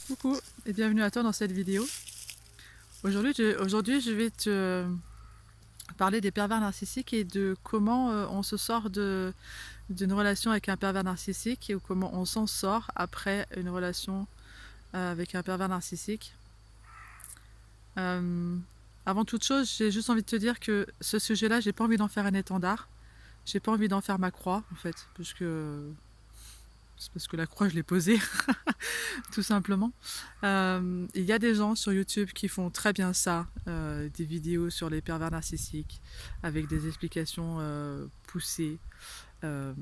Coucou et bienvenue à toi dans cette vidéo. Aujourd'hui, je vais te parler des pervers narcissiques et de comment on se sort d'une relation avec un pervers narcissique ou comment on s'en sort après une relation avec un pervers narcissique. Euh, Avant toute chose, j'ai juste envie de te dire que ce sujet-là, j'ai pas envie d'en faire un étendard. J'ai pas envie d'en faire ma croix, en fait, c'est parce que la croix, je l'ai posée. Tout simplement. Il y a des gens sur YouTube qui font très bien ça, des vidéos sur les pervers narcissiques, avec des explications poussées. Euh,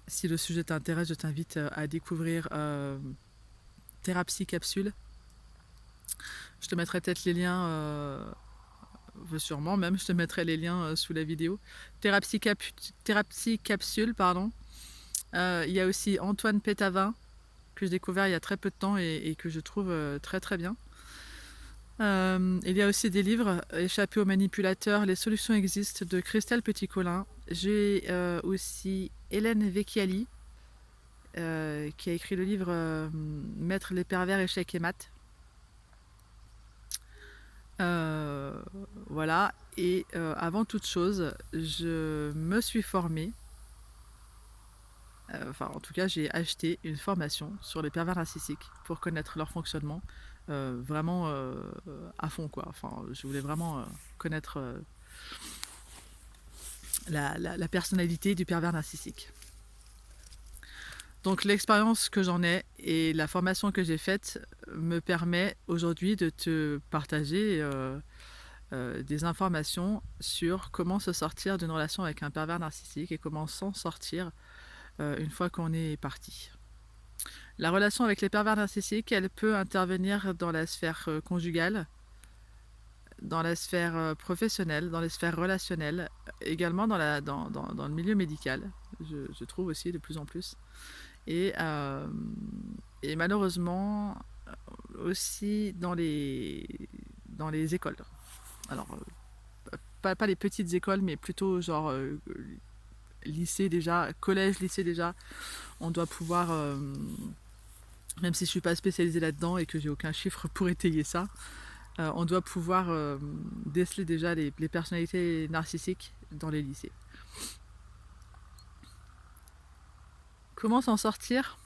si le sujet t'intéresse, je t'invite à découvrir Thérapie Capsule. Je te mettrai peut-être les liens, sûrement même, je te mettrai les liens sous la vidéo. Thérapie Capsule, pardon. Il y a aussi Antoine Pétavin, que j'ai découvert il y a très peu de temps et que je trouve très très bien. Il y a aussi des livres, Échapper aux manipulateurs, Les solutions existent, de Christelle Petit-Colin. J'ai aussi Hélène Vecchiali, qui a écrit le livre Mettre les pervers, échecs et maths. Euh, voilà. Et avant toute chose, je me suis formée, enfin en tout cas j'ai acheté une formation sur les pervers narcissiques pour connaître leur fonctionnement vraiment à fond quoi. Enfin je voulais vraiment connaître la personnalité du pervers narcissique. Donc l'expérience que j'en ai et la formation que j'ai faite me permet aujourd'hui de te partager des informations sur comment se sortir d'une relation avec un pervers narcissique et comment s'en sortir une fois qu'on est parti. La relation avec les pervers narcissiques, elle peut intervenir dans la sphère conjugale, dans la sphère professionnelle, dans les sphères relationnelles, également dans le milieu médical, je trouve aussi de plus en plus. Et, euh, et malheureusement aussi dans les écoles. Alors, pas les petites écoles, mais plutôt genre lycée déjà, collège, lycée déjà. On doit pouvoir, même si je suis pas spécialisée là-dedans et que j'ai aucun chiffre pour étayer ça, on doit pouvoir déceler déjà les personnalités narcissiques dans les lycées. Comment s'en sortir?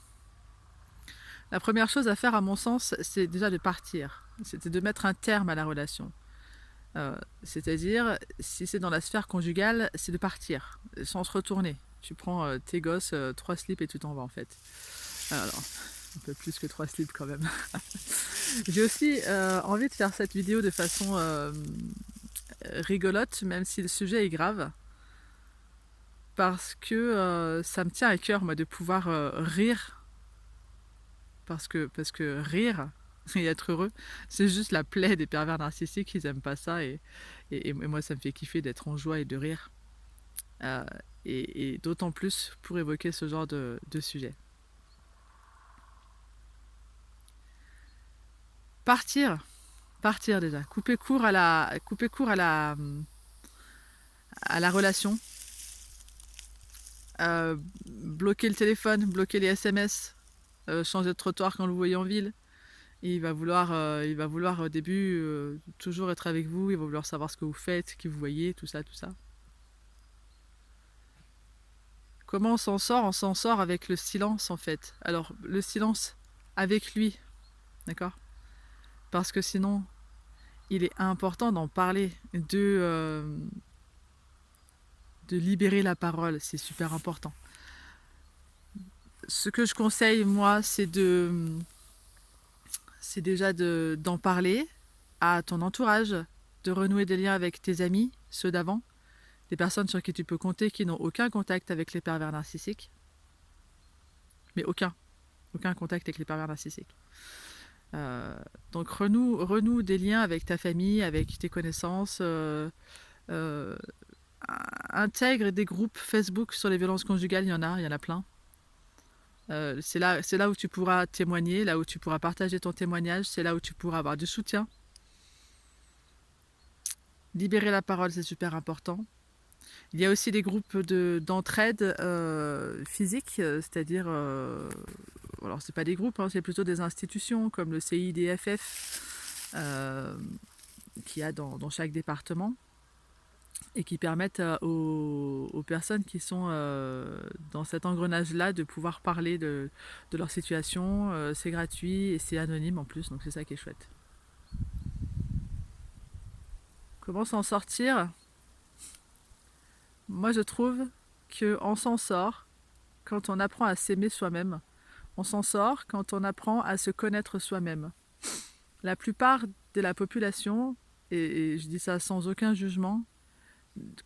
La première chose à faire, à mon sens, c'est déjà de partir. C'est de mettre un terme à la relation. C'est-à-dire, si c'est dans la sphère conjugale, c'est de partir, sans se retourner. Tu prends tes gosses, 3 slips et tu t'en vas en fait. Alors, un peu plus que 3 slips quand même. J'ai aussi envie de faire cette vidéo de façon rigolote, même si le sujet est grave. Parce que ça me tient à cœur, moi, de pouvoir rire. Parce que rire et être heureux, c'est juste la plaie des pervers narcissiques, ils aiment pas ça. Et moi, ça me fait kiffer d'être en joie et de rire. Euh, et d'autant plus pour évoquer ce genre de sujet. Partir, partir déjà. Couper court à la relation. Bloquer le téléphone, bloquer les SMS, changer de trottoir quand vous voyez en ville. Et il va vouloir au début toujours être avec vous. Il va vouloir savoir ce que vous faites, qui vous voyez, tout ça, tout ça. Comment on s'en sort? On s'en sort avec le silence en fait. Alors le silence avec lui, d'accord? Parce que sinon, il est important d'en parler, de libérer la parole, c'est super important. Ce que je conseille, moi, c'est déjà d'en parler à ton entourage, de renouer des liens avec tes amis, ceux d'avant, des personnes sur qui tu peux compter qui n'ont aucun contact avec les pervers narcissiques. Mais aucun contact avec les pervers narcissiques. Euh, donc renoue des liens avec ta famille, avec tes connaissances. Euh, Intègre des groupes Facebook sur les violences conjugales, il y en a plein. C'est là où tu pourras témoigner, là où tu pourras partager ton témoignage, c'est là où tu pourras avoir du soutien. Libérer la parole, c'est super important. Il y a aussi des groupes d'entraide physique, c'est-à-dire alors c'est pas des groupes, hein, c'est plutôt des institutions comme le CIDFF qu'il y a dans chaque département et qui permettent aux personnes qui sont dans cet engrenage-là de pouvoir parler de leur situation. C'est gratuit et c'est anonyme en plus, donc c'est ça qui est chouette. Comment s'en sortir? Moi je trouve qu'on s'en sort quand on apprend à s'aimer soi-même. On s'en sort quand on apprend à se connaître soi-même. La plupart de la population, et je dis ça sans aucun jugement,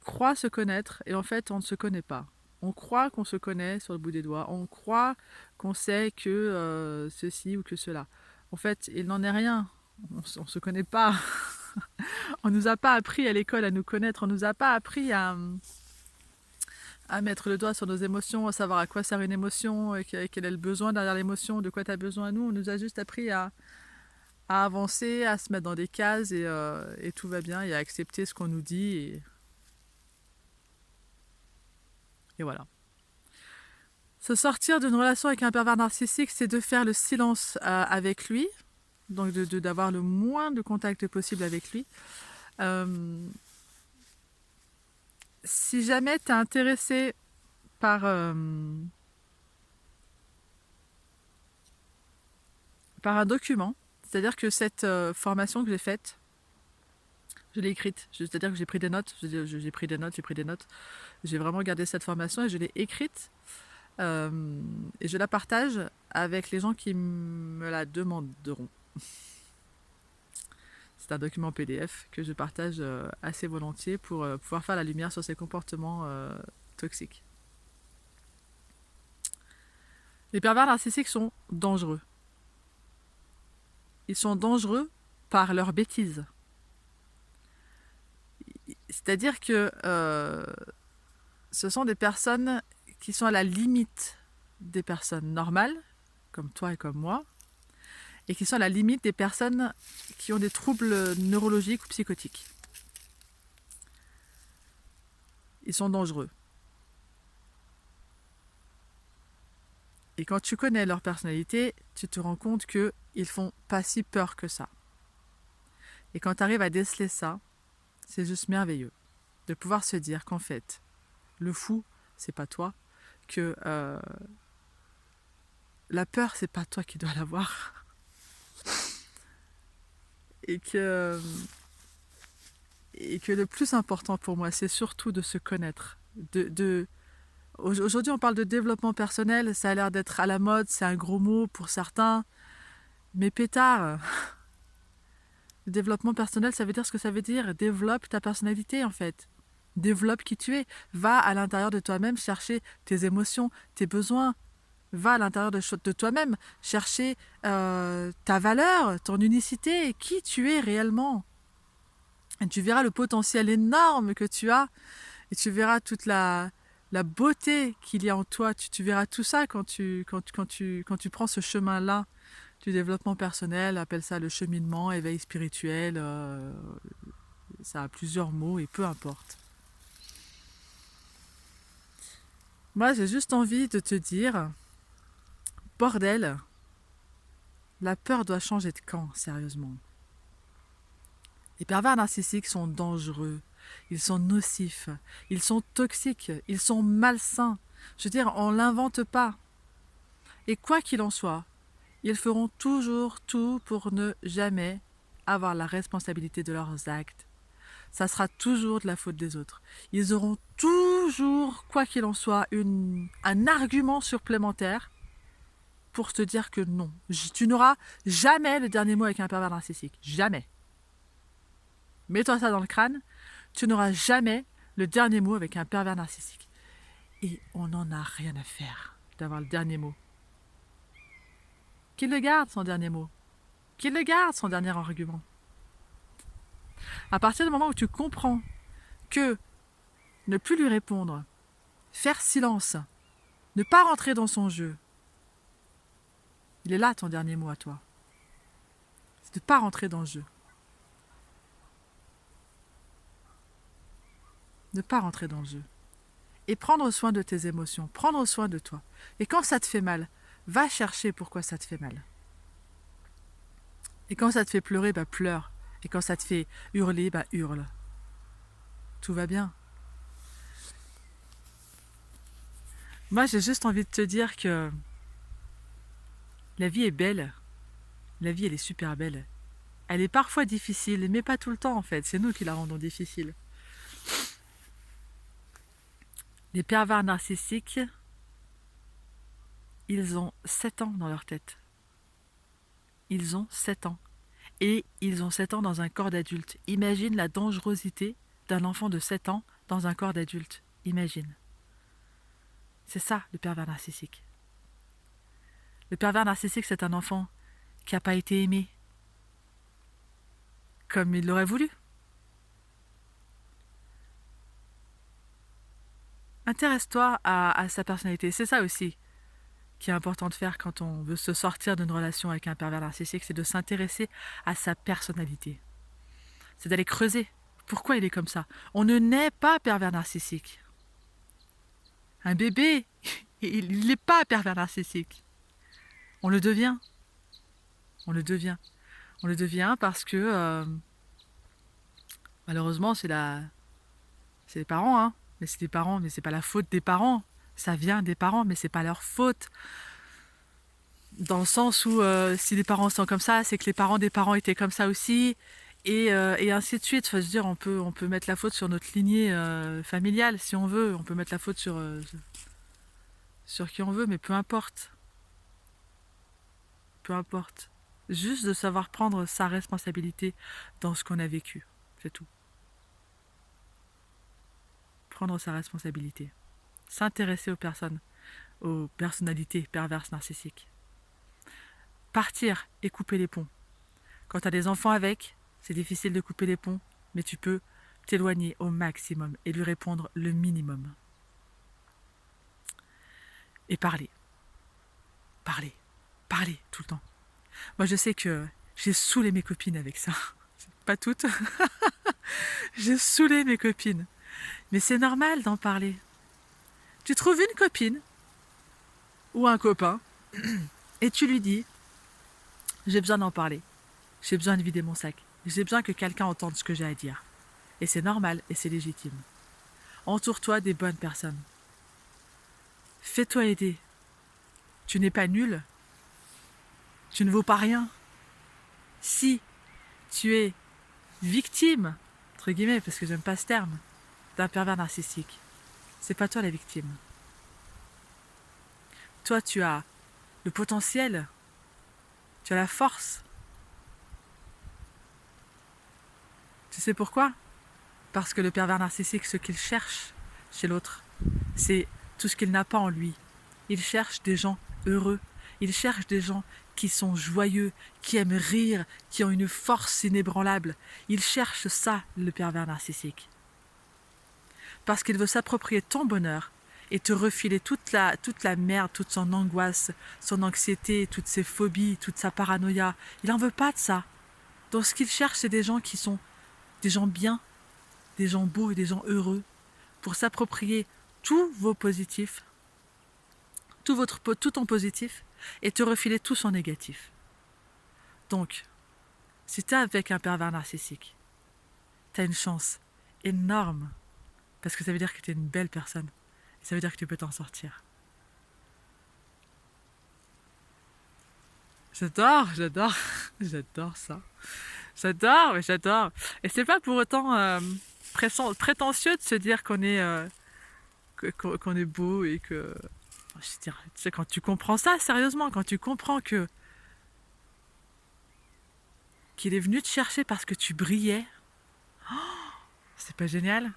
croit se connaître et en fait on ne se connaît pas. On croit qu'on se connaît sur le bout des doigts, on croit qu'on sait que ceci ou que cela. En fait, il n'en est rien, on ne se connaît pas. On nous a pas appris à l'école à nous connaître, on nous a pas appris à mettre le doigt sur nos émotions, à savoir à quoi sert une émotion, et quel est le besoin derrière l'émotion, de quoi tu as besoin. Nous, on nous a juste appris à avancer, à se mettre dans des cases et tout va bien, et à accepter ce qu'on nous dit. Et voilà. Se sortir d'une relation avec un pervers narcissique, c'est de faire le silence avec lui, donc d'avoir le moins de contact possible avec lui. Si jamais tu es intéressé par un document, c'est-à-dire que cette formation que j'ai faite, je l'ai écrite, c'est-à-dire que j'ai pris des notes, j'ai pris des notes, j'ai vraiment gardé cette formation et je l'ai écrite et je la partage avec les gens qui me la demanderont. C'est un document PDF que je partage assez volontiers pour pouvoir faire la lumière sur ces comportements toxiques. Les pervers narcissiques sont dangereux. Ils sont dangereux par leur bêtise. C'est-à-dire que ce sont des personnes qui sont à la limite des personnes normales, comme toi et comme moi, et qui sont à la limite des personnes qui ont des troubles neurologiques ou psychotiques. Ils sont dangereux. Et quand tu connais leur personnalité, tu te rends compte qu'ils font pas si peur que ça. Et quand tu arrives à déceler ça, c'est juste merveilleux de pouvoir se dire qu'en fait, le fou, c'est pas toi, que la peur, c'est pas toi qui dois l'avoir, et que le plus important pour moi, c'est surtout de se connaître. Aujourd'hui, on parle de développement personnel, ça a l'air d'être à la mode, c'est un gros mot pour certains, mais pétard. Le développement personnel, ça veut dire ce que ça veut dire. Développe ta personnalité, en fait. Développe qui tu es. Va à l'intérieur de toi-même chercher tes émotions, tes besoins. Va à l'intérieur de toi-même chercher ta valeur, ton unicité, qui tu es réellement. Et tu verras le potentiel énorme que tu as. Et tu verras toute la beauté qu'il y a en toi. Tu verras tout ça quand tu prends ce chemin-là du développement personnel, appelle ça le cheminement, éveil spirituel, ça a plusieurs mots et peu importe. Moi, j'ai juste envie de te dire, bordel, la peur doit changer de camp, sérieusement. Les pervers narcissiques sont dangereux, ils sont nocifs, ils sont toxiques, ils sont malsains. Je veux dire, on l'invente pas. Et quoi qu'il en soit, ils feront toujours tout pour ne jamais avoir la responsabilité de leurs actes. Ça sera toujours de la faute des autres. Ils auront toujours, quoi qu'il en soit, un argument supplémentaire pour te dire que non. Tu n'auras jamais le dernier mot avec un pervers narcissique. Jamais. Mets-toi ça dans le crâne. Tu n'auras jamais le dernier mot avec un pervers narcissique. Et on n'en a rien à faire d'avoir le dernier mot. Qu'il le garde, son dernier mot. Qu'il le garde, son dernier argument. À partir du moment où tu comprends que ne plus lui répondre, faire silence, ne pas rentrer dans son jeu, il est là ton dernier mot à toi. C'est de ne pas rentrer dans le jeu. Ne pas rentrer dans le jeu. Et prendre soin de tes émotions, prendre soin de toi. Et quand ça te fait mal, Va chercher pourquoi ça te fait mal. Et quand ça te fait pleurer, bah pleure. Et quand ça te fait hurler, bah hurle. Tout va bien. Moi, j'ai juste envie de te dire que la vie est belle. La vie, elle est super belle. Elle est parfois difficile, mais pas tout le temps en fait. C'est nous qui la rendons difficile. Les pervers narcissiques, ils ont 7 ans dans leur tête. Ils ont 7 ans. Et ils ont 7 ans dans un corps d'adulte. Imagine la dangerosité d'un enfant de 7 ans dans un corps d'adulte. Imagine. C'est ça, le pervers narcissique. Le pervers narcissique, c'est un enfant qui n'a pas été aimé comme il l'aurait voulu. Intéresse-toi à sa personnalité. C'est ça aussi qui est important de faire quand on veut se sortir d'une relation avec un pervers narcissique, c'est de s'intéresser à sa personnalité. C'est d'aller creuser. Pourquoi il est comme ça? On ne naît pas pervers narcissique. Un bébé, il n'est pas pervers narcissique. On le devient. On le devient. On le devient parce que malheureusement c'est les parents, hein. Mais c'est des parents, mais c'est pas la faute des parents. Ça vient des parents, mais c'est pas leur faute. Dans le sens où si les parents sont comme ça, c'est que les parents des parents étaient comme ça aussi, et ainsi de suite. Faut se dire, on peut mettre la faute sur notre lignée familiale si on veut. On peut mettre la faute sur qui on veut, mais peu importe. Peu importe. Juste de savoir prendre sa responsabilité dans ce qu'on a vécu. C'est tout. Prendre sa responsabilité. S'intéresser aux personnes, aux personnalités perverses narcissiques. Partir et couper les ponts. Quand tu as des enfants avec, c'est difficile de couper les ponts, mais tu peux t'éloigner au maximum et lui répondre le minimum. Et parler. Parler. Parler tout le temps. Moi, je sais que j'ai saoulé mes copines avec ça. Pas toutes. J'ai saoulé mes copines. Mais c'est normal d'en parler. Tu trouves une copine ou un copain et tu lui dis « J'ai besoin d'en parler. J'ai besoin de vider mon sac. J'ai besoin que quelqu'un entende ce que j'ai à dire. » Et c'est normal et c'est légitime. Entoure-toi des bonnes personnes. Fais-toi aider. Tu n'es pas nul. Tu ne vaux pas rien. Si tu es victime, entre guillemets, parce que j'aime pas ce terme, d'un pervers narcissique, c'est pas toi la victime. Toi, tu as le potentiel, tu as la force. Tu sais pourquoi? Parce que le pervers narcissique, ce qu'il cherche chez l'autre, c'est tout ce qu'il n'a pas en lui. Il cherche des gens heureux. Il cherche des gens qui sont joyeux, qui aiment rire, qui ont une force inébranlable. Il cherche ça, le pervers narcissique. Parce qu'il veut s'approprier ton bonheur et te refiler toute la merde, toute son angoisse, son anxiété, toutes ses phobies, toute sa paranoïa. Il n'en veut pas de ça. Donc ce qu'il cherche, c'est des gens qui sont des gens bien, des gens beaux et des gens heureux, pour s'approprier tous vos positifs, tout ton positif, et te refiler tout son négatif. Donc, si tu es avec un pervers narcissique, tu as une chance énorme, parce que ça veut dire que tu es une belle personne, et ça veut dire que tu peux t'en sortir. J'adore ça. J'adore. Et c'est pas pour autant prétentieux de se dire qu'on est, qu'on est beau et que... Je veux dire, tu sais, quand tu comprends ça, sérieusement, quand tu comprends qu'il est venu te chercher parce que tu brillais, c'est pas génial?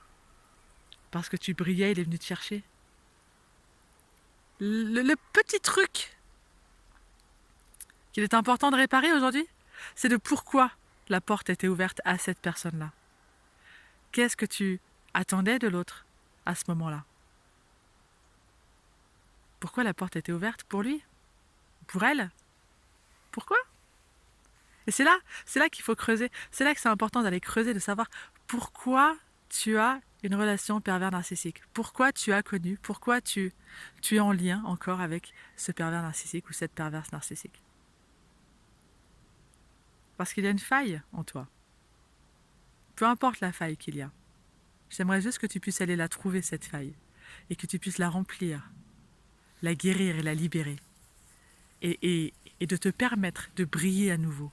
Parce que tu brillais, il est venu te chercher. Le petit truc qu'il est important de réparer aujourd'hui, c'est de pourquoi la porte était ouverte à cette personne-là. Qu'est-ce que tu attendais de l'autre à ce moment-là? Pourquoi la porte était ouverte? Pour lui? Pour elle? Pourquoi? Et c'est là qu'il faut creuser. C'est là que c'est important d'aller creuser, de savoir pourquoi tu as une relation pervers narcissique? Pourquoi tu as connu, pourquoi tu es en lien encore avec ce pervers narcissique ou cette perverse narcissique? Parce qu'il y a une faille en toi. Peu importe la faille qu'il y a. J'aimerais juste que tu puisses aller la trouver, cette faille, et que tu puisses la remplir, la guérir et la libérer. Et de te permettre de briller à nouveau,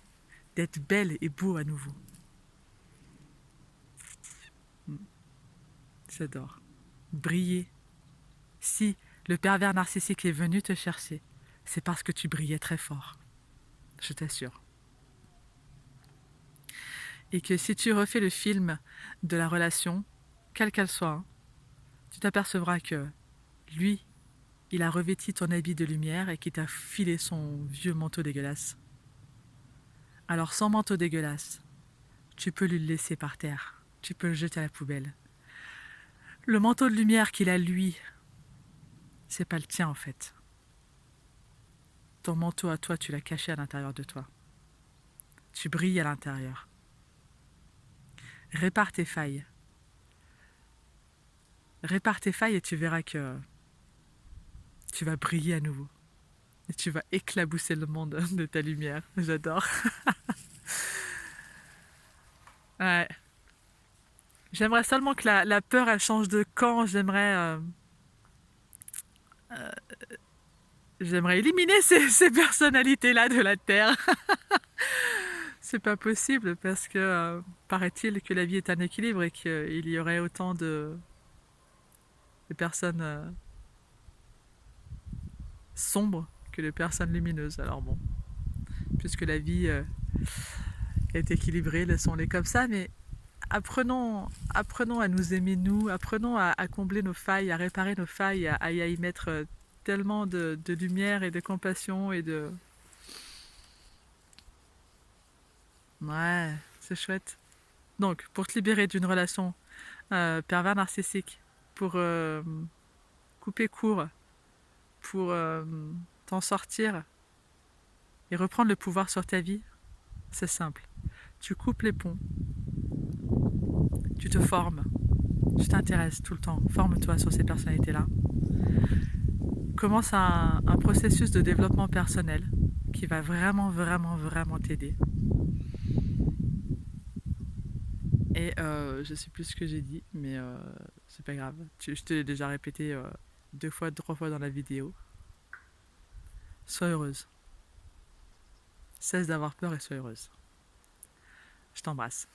d'être belle et beau à nouveau. J'adore. Briller. Si le pervers narcissique est venu te chercher, c'est parce que tu brillais très fort. Je t'assure. Et que si tu refais le film de la relation, quelle qu'elle soit, hein, tu t'apercevras que lui, il a revêti ton habit de lumière et qu'il t'a filé son vieux manteau dégueulasse. Alors son manteau dégueulasse, tu peux lui le laisser par terre. Tu peux le jeter à la poubelle. Le manteau de lumière qu'il a, lui, c'est pas le tien en fait. Ton manteau à toi, tu l'as caché à l'intérieur de toi. Tu brilles à l'intérieur. Répare tes failles. Répare tes failles et tu verras que tu vas briller à nouveau. Et tu vas éclabousser le monde de ta lumière. J'adore. Ouais. J'aimerais seulement que la peur, elle change de camp. J'aimerais éliminer ces personnalités-là de la Terre. C'est pas possible parce que paraît-il que la vie est un équilibre et qu'il y aurait autant de personnes sombres que de personnes lumineuses. Alors bon, puisque la vie est équilibrée, laissons-les comme ça, mais apprenons à nous aimer nous, apprenons à combler nos failles, à réparer nos failles, à y mettre tellement de lumière et de compassion et de... Ouais, c'est chouette. Donc, pour te libérer d'une relation pervers narcissique, pour couper court, pour t'en sortir et reprendre le pouvoir sur ta vie, c'est simple. Tu coupes les ponts, tu te formes, tu t'intéresses tout le temps, forme-toi sur ces personnalités-là. Commence un processus de développement personnel qui va vraiment, vraiment, vraiment t'aider. Et je sais plus ce que j'ai dit, mais c'est pas grave. Je te l'ai déjà répété 2 fois, 3 fois dans la vidéo. Sois heureuse. Cesse d'avoir peur et sois heureuse. Je t'embrasse.